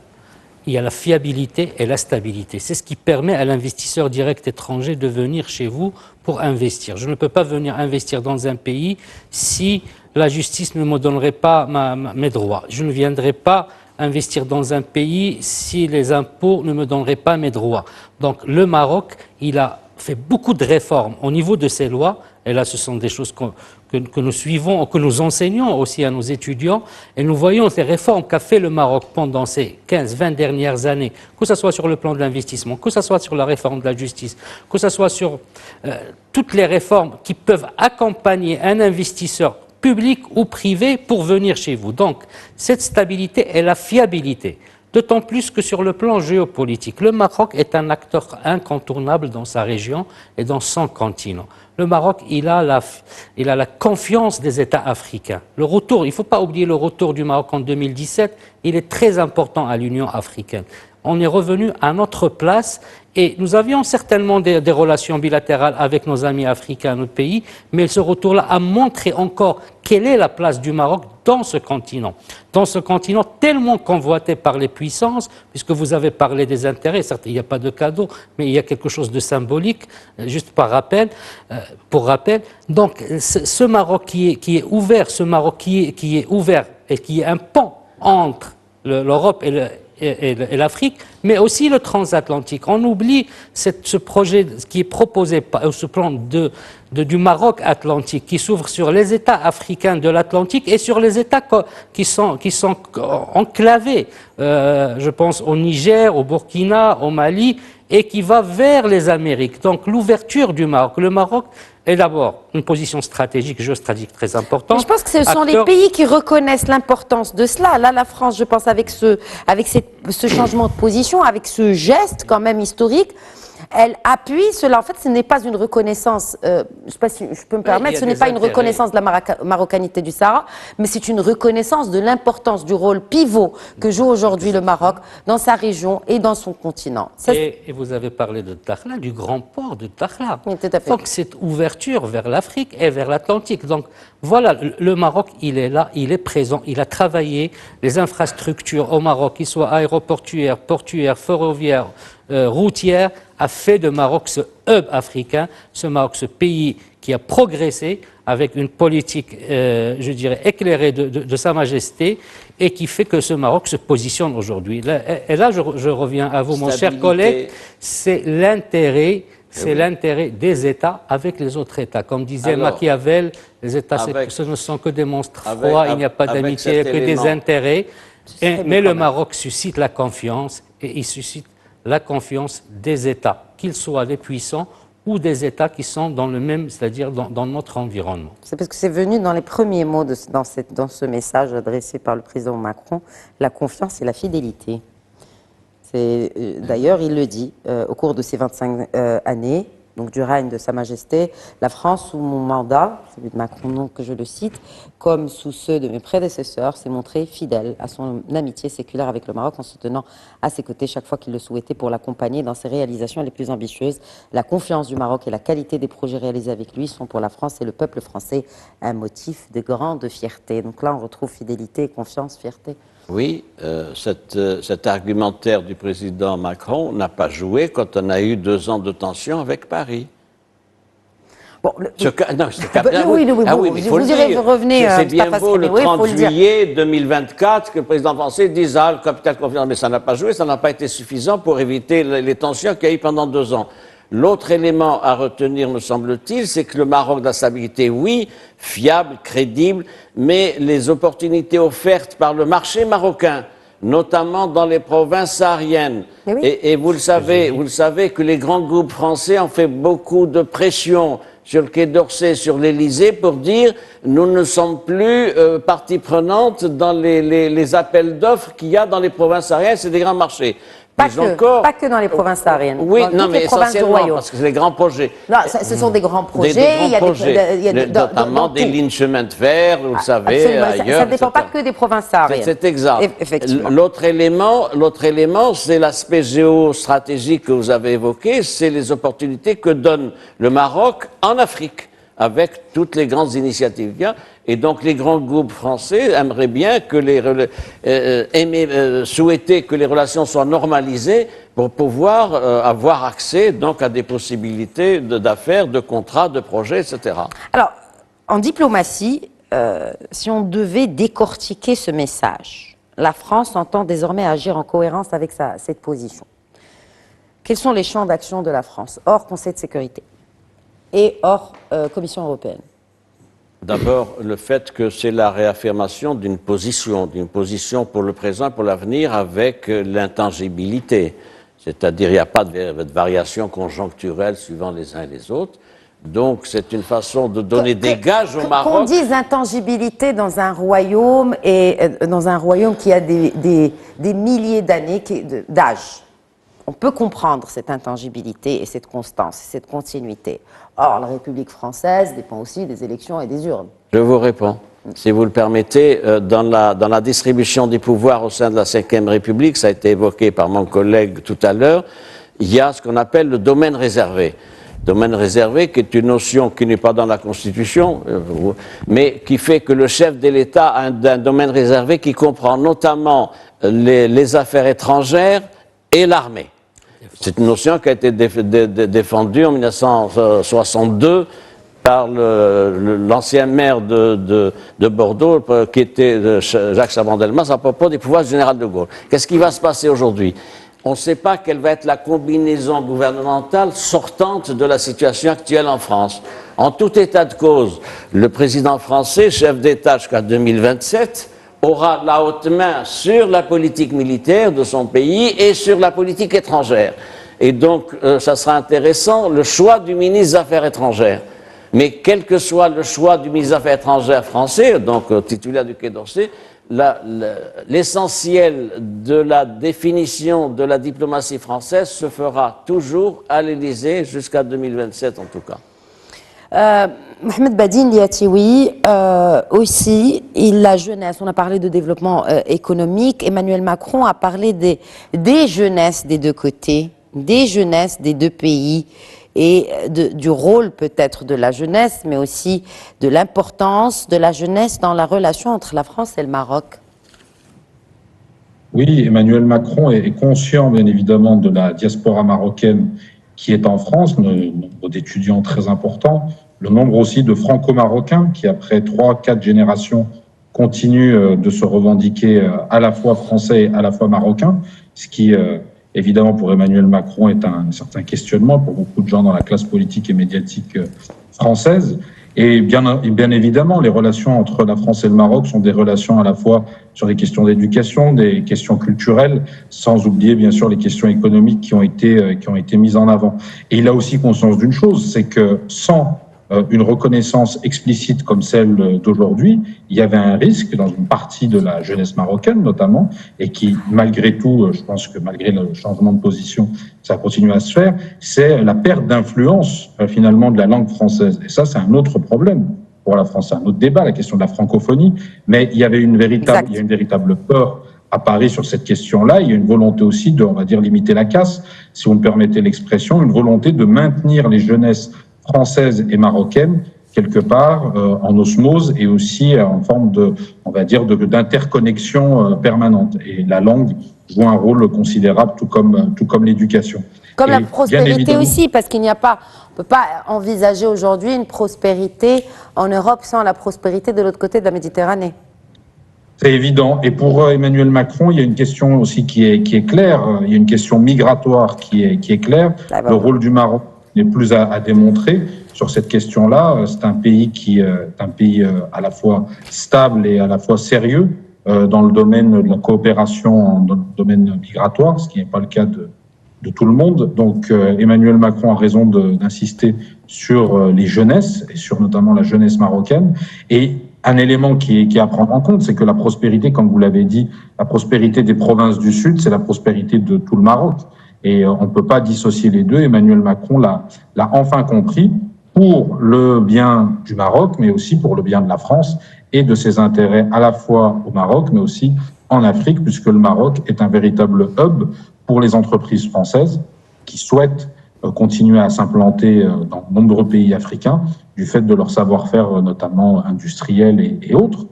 Il y a la fiabilité et la stabilité. C'est ce qui permet à l'investisseur direct étranger de venir chez vous pour investir. Je ne peux pas venir investir dans un pays si la justice ne me donnerait pas mes droits. Je ne viendrai pas investir dans un pays si les impôts ne me donneraient pas mes droits. Donc le Maroc, il a fait beaucoup de réformes au niveau de ses lois, et là ce sont des choses que nous suivons, que nous enseignons aussi à nos étudiants, et nous voyons ces réformes qu'a fait le Maroc pendant ces 15-20 dernières années, que ce soit sur le plan de l'investissement, que ce soit sur la réforme de la justice, que ce soit sur toutes les réformes qui peuvent accompagner un investisseur public ou privé pour venir chez vous. Donc, cette stabilité et la fiabilité. D'autant plus que sur le plan géopolitique, le Maroc est un acteur incontournable dans sa région et dans son continent. Le Maroc, il a la confiance des États africains. Le retour, il ne faut pas oublier le retour du Maroc en 2017, il est très important à l'Union africaine. On est revenu à notre place et nous avions certainement des relations bilatérales avec nos amis africains, notre pays, mais ce retour-là a montré encore quelle est la place du Maroc dans ce continent tellement convoité par les puissances, puisque vous avez parlé des intérêts, certes il n'y a pas de cadeau, mais il y a quelque chose de symbolique, juste pour rappel. Donc ce Maroc qui est ouvert, ce Maroc qui est ouvert et qui est un pont entre l'Europe et l'Afrique, mais aussi le transatlantique. On oublie ce projet qui est proposé, ce plan du Maroc atlantique, qui s'ouvre sur les États africains de l'Atlantique et sur les États qui sont enclavés, je pense au Niger, au Burkina, au Mali, et qui va vers les Amériques. Donc l'ouverture du Maroc. Le Maroc est d'abord une position stratégique, géostratégique très importante. Mais je pense que ce sont les pays qui reconnaissent l'importance de cela. Là, la France, je pense, avec ce changement de position, avec ce geste quand même historique, elle appuie cela. En fait, ce n'est pas une reconnaissance, je ne sais pas si je peux me permettre, ce n'est pas une reconnaissance de la marocanité du Sahara, mais c'est une reconnaissance de l'importance du rôle pivot que joue aujourd'hui le Maroc dans sa région et dans son continent. Et vous avez parlé de Dakhla, du grand port de Dakhla. Oui, tout à fait. Donc cette ouverture vers l'Afrique et vers l'Atlantique. Donc voilà, le Maroc, il est là, il est présent, il a travaillé les infrastructures au Maroc, qu'ils soient aéroportuaires, portuaires, ferroviaires, routières, a fait de Maroc ce hub africain, ce Maroc, ce pays qui a progressé, avec une politique, je dirais, éclairée de Sa Majesté, et qui fait que ce Maroc se positionne aujourd'hui. Et là, je reviens à vous, mon cher collègue, c'est l'intérêt des États avec les autres États. Comme disait Machiavel, les États, ce ne sont que des monstres froids, il n'y a pas d'amitié, que des intérêts. Mais le Maroc suscite la confiance, et il suscite la confiance des États, qu'ils soient les puissants ou des États qui sont dans le même, c'est-à-dire dans notre environnement. C'est parce que c'est venu dans les premiers mots dans ce message adressé par le président Macron, la confiance et la fidélité. D'ailleurs, il le dit, au cours de ces 25 années, donc du règne de Sa Majesté, la France, sous mon mandat, celui de Macron, non que je le cite, comme sous ceux de mes prédécesseurs, s'est montrée fidèle à son amitié séculaire avec le Maroc en se tenant à ses côtés chaque fois qu'il le souhaitait pour l'accompagner dans ses réalisations les plus ambitieuses. La confiance du Maroc et la qualité des projets réalisés avec lui sont pour la France et le peuple français un motif de grande fierté. Donc là, on retrouve fidélité, confiance, fierté. Oui, cet argumentaire du président Macron n'a pas joué quand on a eu 2 ans de tension avec Paris. Bon, oui, mais il faut le dire. Revenez, c'est bien beau le 30 juillet 2024 que le président français dise « Ah, le capital confiance », mais ça n'a pas joué, ça n'a pas été suffisant pour éviter les tensions qu'il y a eu pendant 2 ans. L'autre élément à retenir, me semble-t-il, c'est que le Maroc de la stabilité, oui, fiable, crédible, mais les opportunités offertes par le marché marocain, notamment dans les provinces sahariennes. Oui. Et vous le savez que les grands groupes français ont fait beaucoup de pression sur le Quai d'Orsay, sur l'Élysée, pour dire nous ne sommes plus partie prenante dans les appels d'offres qu'il y a dans les provinces sahariennes, c'est des grands marchés. Pas que dans les provinces sahariennes. Oui, non, mais essentiellement, parce que c'est des grands projets. Non, ce sont des grands projets. Il y a notamment des lignes chemin de fer, vous le savez, ailleurs. Ça ne dépend pas que des provinces sahariennes. C'est exact. Effectivement. L'autre élément, c'est l'aspect géostratégique que vous avez évoqué, c'est les opportunités que donne le Maroc en Afrique, avec toutes les grandes initiatives qu'il y a. Et donc les grands groupes français aimeraient bien que souhaiter que les relations soient normalisées pour pouvoir avoir accès donc à des possibilités d'affaires, de contrats, de projets, etc. Alors, en diplomatie, si on devait décortiquer ce message, la France entend désormais agir en cohérence avec cette position. Quels sont les champs d'action de la France, hors Conseil de sécurité et hors Commission européenne? D'abord, le fait que c'est la réaffirmation d'une position pour le présent et pour l'avenir avec l'intangibilité. C'est-à-dire, il n'y a pas de variation conjoncturelle suivant les uns et les autres. Donc, c'est une façon de donner des gages au Maroc. Qu'on dise intangibilité dans un royaume, qui a des milliers d'années d'âge. On peut comprendre cette intangibilité et cette constance, cette continuité. Or, la République française dépend aussi des élections et des urnes. Je vous réponds. Si vous le permettez, dans la distribution des pouvoirs au sein de la Ve République, ça a été évoqué par mon collègue tout à l'heure, il y a ce qu'on appelle le domaine réservé. Domaine réservé qui est une notion qui n'est pas dans la Constitution, mais qui fait que le chef de l'État a un domaine réservé qui comprend notamment les affaires étrangères et l'armée. C'est une notion qui a été défendue en 1962 par l'ancien maire de Bordeaux, qui était Jacques Chaban-Delmas, à propos des pouvoirs du général de Gaulle. Qu'est-ce qui va se passer aujourd'hui? On ne sait pas quelle va être la combinaison gouvernementale sortante de la situation actuelle en France. En tout état de cause, le président français, chef d'État jusqu'à 2027, aura la haute main sur la politique militaire de son pays et sur la politique étrangère. Et donc, ça sera intéressant, le choix du ministre des Affaires étrangères. Mais quel que soit le choix du ministre des Affaires étrangères français, donc titulaire du Quai d'Orsay, l'essentiel de la définition de la diplomatie française se fera toujours à l'Élysée jusqu'à 2027 en tout cas. Mohamed Badine Liatioui, aussi, la jeunesse, on a parlé de développement économique, Emmanuel Macron a parlé des jeunesses des deux côtés, des jeunesses des deux pays et du rôle peut-être de la jeunesse, mais aussi de l'importance de la jeunesse dans la relation entre la France et le Maroc. Oui, Emmanuel Macron est conscient bien évidemment de la diaspora marocaine qui est en France, nombre d'étudiants très importants, le nombre aussi de franco-marocains qui, après 3-4 générations, continuent de se revendiquer à la fois français et à la fois marocains, ce qui, évidemment, pour Emmanuel Macron est un certain questionnement pour beaucoup de gens dans la classe politique et médiatique française. Et bien évidemment, les relations entre la France et le Maroc sont des relations à la fois sur des questions d'éducation, des questions culturelles, sans oublier bien sûr les questions économiques qui ont été mises en avant. Et il a aussi conscience d'une chose, c'est que sans une reconnaissance explicite comme celle d'aujourd'hui, il y avait un risque dans une partie de la jeunesse marocaine notamment, et qui malgré tout, je pense que malgré le changement de position, ça continue à se faire, c'est la perte d'influence finalement de la langue française. Et ça, c'est un autre problème pour la France, c'est un autre débat, la question de la francophonie, mais il y avait une véritable peur à Paris sur cette question-là. Il y a une volonté aussi de, on va dire, limiter la casse, si vous me permettez l'expression, une volonté de maintenir les jeunesses françaises et marocaines quelque part en osmose et aussi en forme de, on va dire, d'interconnexion permanente. Et la langue joue un rôle considérable, tout comme l'éducation. Comme la prospérité aussi, parce qu'il n'y a pas, on peut pas envisager aujourd'hui une prospérité en Europe sans la prospérité de l'autre côté de la Méditerranée. C'est évident. Et pour Emmanuel Macron, il y a une question aussi qui est claire. Il y a une question migratoire qui est claire. Le rôle du Maroc n'est plus à démontrer sur cette question-là. C'est un pays qui est un pays à la fois stable et à la fois sérieux dans le domaine de la coopération, dans le domaine migratoire, ce qui n'est pas le cas de tout le monde. Donc Emmanuel Macron a raison d'insister sur les jeunesses et sur notamment la jeunesse marocaine. Et un élément qui est à prendre en compte, c'est que la prospérité, comme vous l'avez dit, la prospérité des provinces du Sud, c'est la prospérité de tout le Maroc. Et on ne peut pas dissocier les deux. Emmanuel Macron l'a enfin compris pour le bien du Maroc, mais aussi pour le bien de la France et de ses intérêts à la fois au Maroc, mais aussi en Afrique, puisque le Maroc est un véritable hub pour les entreprises françaises qui souhaitent continuer à s'implanter dans de nombreux pays africains du fait de leur savoir-faire, notamment industriel et autres.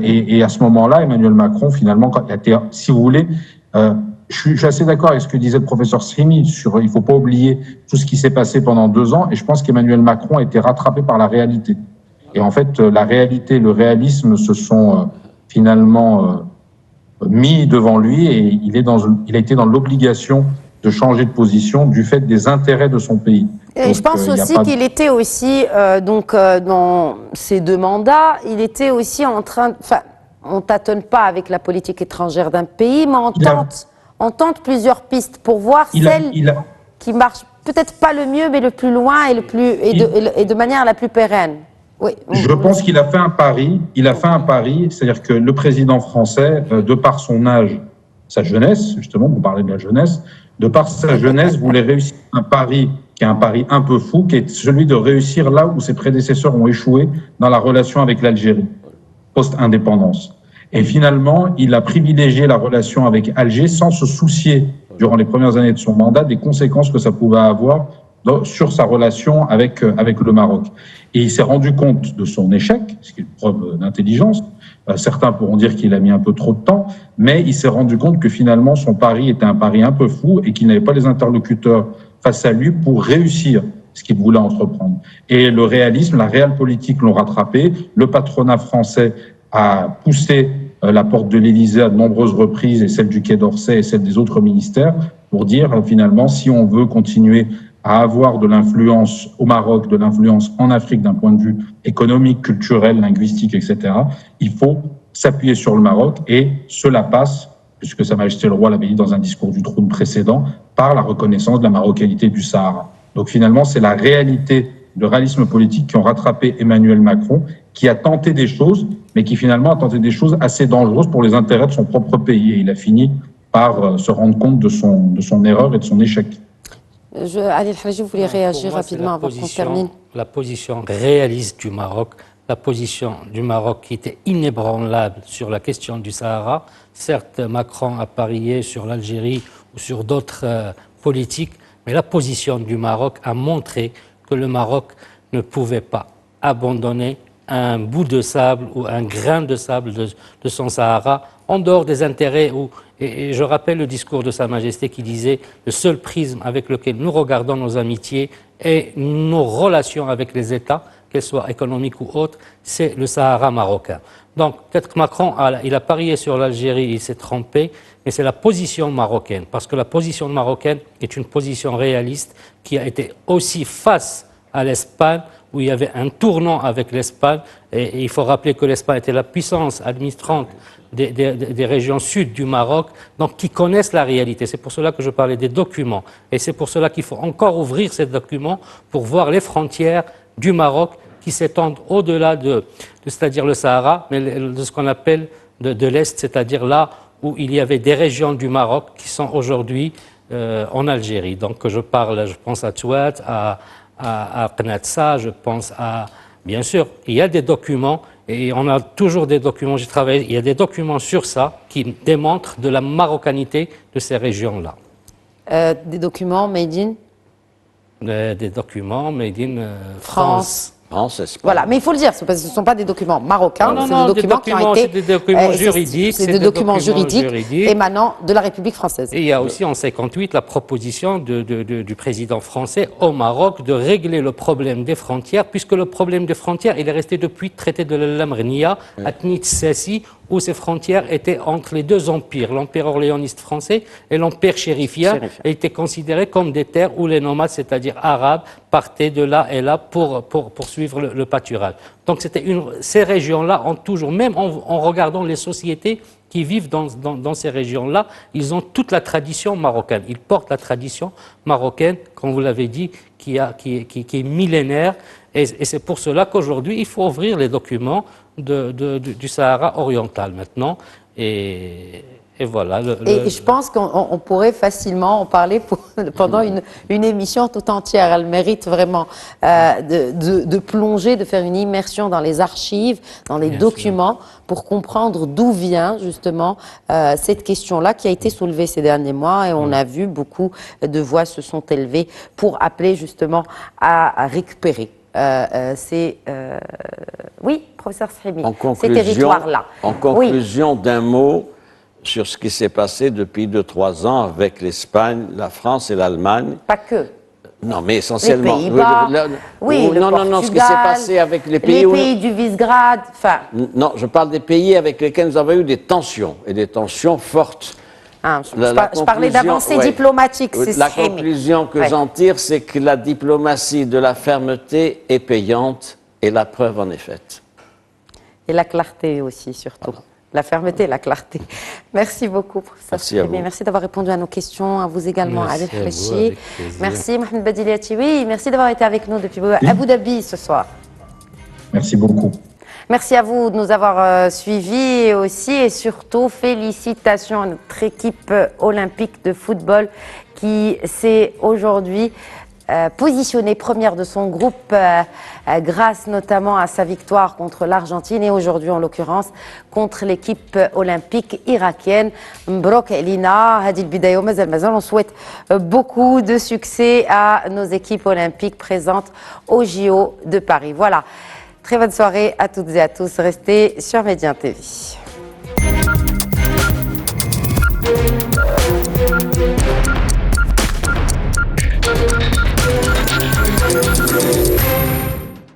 Et à ce moment-là, Emmanuel Macron, finalement, si vous voulez, je suis assez d'accord avec ce que disait le professeur Srimi sur il ne faut pas oublier tout ce qui s'est passé pendant 2 ans, et je pense qu'Emmanuel Macron a été rattrapé par la réalité. Et en fait, la réalité, le réalisme se sont finalement mis devant lui, et il a été dans l'obligation de changer de position du fait des intérêts de son pays. Et donc, je pense aussi qu'il était aussi, dans ces 2 mandats, il était aussi en train, enfin, on tâtonne pas avec la politique étrangère d'un pays, mais on tente plusieurs pistes pour voir celle qui marche peut-être pas le mieux, mais le plus loin et de manière la plus pérenne. Oui. Je pense qu'il a fait un pari. Il a fait un pari, c'est-à-dire que le président français, de par son âge, sa jeunesse, justement, vous parlez de la jeunesse, de par sa jeunesse, voulait réussir un pari qui est un pari un peu fou, qui est celui de réussir là où ses prédécesseurs ont échoué dans la relation avec l'Algérie, post-indépendance. Et finalement, il a privilégié la relation avec Alger sans se soucier, durant les premières années de son mandat, des conséquences que ça pouvait avoir sur sa relation avec le Maroc. Et il s'est rendu compte de son échec, ce qui est une preuve d'intelligence. Certains pourront dire qu'il a mis un peu trop de temps, mais il s'est rendu compte que finalement, son pari était un pari un peu fou et qu'il n'avait pas les interlocuteurs face à lui pour réussir ce qu'il voulait entreprendre. Et le réalisme, la réelle politique l'ont rattrapé. Le patronat français a poussé la porte de l'Élysée à de nombreuses reprises, et celle du Quai d'Orsay et celle des autres ministères, pour dire finalement, si on veut continuer à avoir de l'influence au Maroc, de l'influence en Afrique d'un point de vue économique, culturel, linguistique, etc., il faut s'appuyer sur le Maroc, et cela passe, puisque Sa Majesté le Roi l'avait dit dans un discours du trône précédent, par la reconnaissance de la marocanité du Sahara. Donc finalement, c'est la réalité, le réalisme politique qui ont rattrapé Emmanuel Macron, qui a tenté des choses, mais qui finalement a tenté des choses assez dangereuses pour les intérêts de son propre pays. Et il a fini par se rendre compte de son erreur et de son échec. Ali El-Hajji, vous voulez réagir rapidement avant qu'on termine? La position réaliste du Maroc, la position du Maroc qui était inébranlable sur la question du Sahara. Certes, Macron a parié sur l'Algérie ou sur d'autres politiques, mais la position du Maroc a montré que le Maroc ne pouvait pas abandonner un bout de sable ou un grain de sable de son Sahara en dehors des intérêts. Et je rappelle le discours de Sa Majesté qui disait le seul prisme avec lequel nous regardons nos amitiés et nos relations avec les États, qu'elles soient économiques ou autres, c'est le Sahara marocain. Donc peut-être que Macron, il a parié sur l'Algérie, il s'est trompé, mais c'est la position marocaine, parce que la position marocaine est une position réaliste qui a été aussi face à l'Espagne, où il y avait un tournant avec l'Espagne, et il faut rappeler que l'Espagne était la puissance administrante des régions sud du Maroc, donc qui connaissent la réalité. C'est pour cela que je parlais des documents, et c'est pour cela qu'il faut encore ouvrir ces documents pour voir les frontières du Maroc qui s'étendent au-delà c'est-à-dire le Sahara, mais de ce qu'on appelle de l'Est, c'est-à-dire là où il y avait des régions du Maroc qui sont aujourd'hui en Algérie. Donc je pense à Touat, à Qnatsa, je pense à... Bien sûr, il y a des documents, et on a toujours des documents, j'ai travaillé, il y a des documents sur ça qui démontrent de la marocanité de ces régions-là. Des documents made in Des documents made in France. Voilà, mais il faut le dire, ce ne sont pas des documents marocains, Non, c'est des documents qui ont été... C'est des documents juridiques. C'est des documents juridiques émanant de la République française. Et il y a aussi en 1958 la proposition du président français au Maroc de régler le problème des frontières, puisque le problème des frontières, il est resté depuis le traité de l'Amrnia, à Tnit Sassi, où ces frontières étaient entre les deux empires, l'empire orléaniste français et l'empire chérifien, et étaient considérés comme des terres où les nomades, c'est-à-dire arabes, partaient de là et là pour poursuivre le pâturage. Donc ces régions-là ont toujours, même en regardant les sociétés qui vivent dans ces régions-là, ils ont toute la tradition marocaine. Ils portent la tradition marocaine, comme vous l'avez dit, qui est millénaire. Et c'est pour cela qu'aujourd'hui, il faut ouvrir les documents du Sahara oriental maintenant. Et voilà. Et je pense qu'on pourrait facilement en parler pendant une émission tout entière. Elle mérite vraiment de plonger, de faire une immersion dans les archives, dans les documents, pour comprendre d'où vient justement cette question-là qui a été soulevée ces derniers mois. Et on a vu beaucoup de voix se sont élevées pour appeler justement à récupérer. Oui, professeur Srimi, ces territoires-là. En conclusion d'un mot sur ce qui s'est passé depuis 2-3 ans avec l'Espagne, la France et l'Allemagne. Pas que. Non, mais essentiellement. Les Pays-Bas, non, ce qui s'est passé avec les pays... Les pays du Visegrad, enfin... Non, je parle des pays avec lesquels nous avons eu des tensions, et des tensions fortes. Je parlais d'avancée diplomatique, c'est La conclusion que j'en tire, c'est que la diplomatie de la fermeté est payante, et la preuve en est faite. Et la clarté aussi, surtout. Voilà. La fermeté et la clarté. Merci beaucoup, professeur Srimi. Merci d'avoir répondu à nos questions, à vous également, à réfléchir. Merci, Mohamed Badiliati. Oui, merci d'avoir été avec nous depuis Abu Dhabi ce soir. Merci beaucoup. Merci à vous de nous avoir suivis aussi et surtout félicitations à notre équipe olympique de football qui s'est aujourd'hui positionnée première de son groupe grâce notamment à sa victoire contre l'Argentine et aujourd'hui en l'occurrence contre l'équipe olympique irakienne. Mbrok Elina, Hadil Bidayo, Mazal Mazal, on souhaite beaucoup de succès à nos équipes olympiques présentes au JO de Paris. Voilà, très bonne soirée à toutes et à tous, restez sur Médien TV.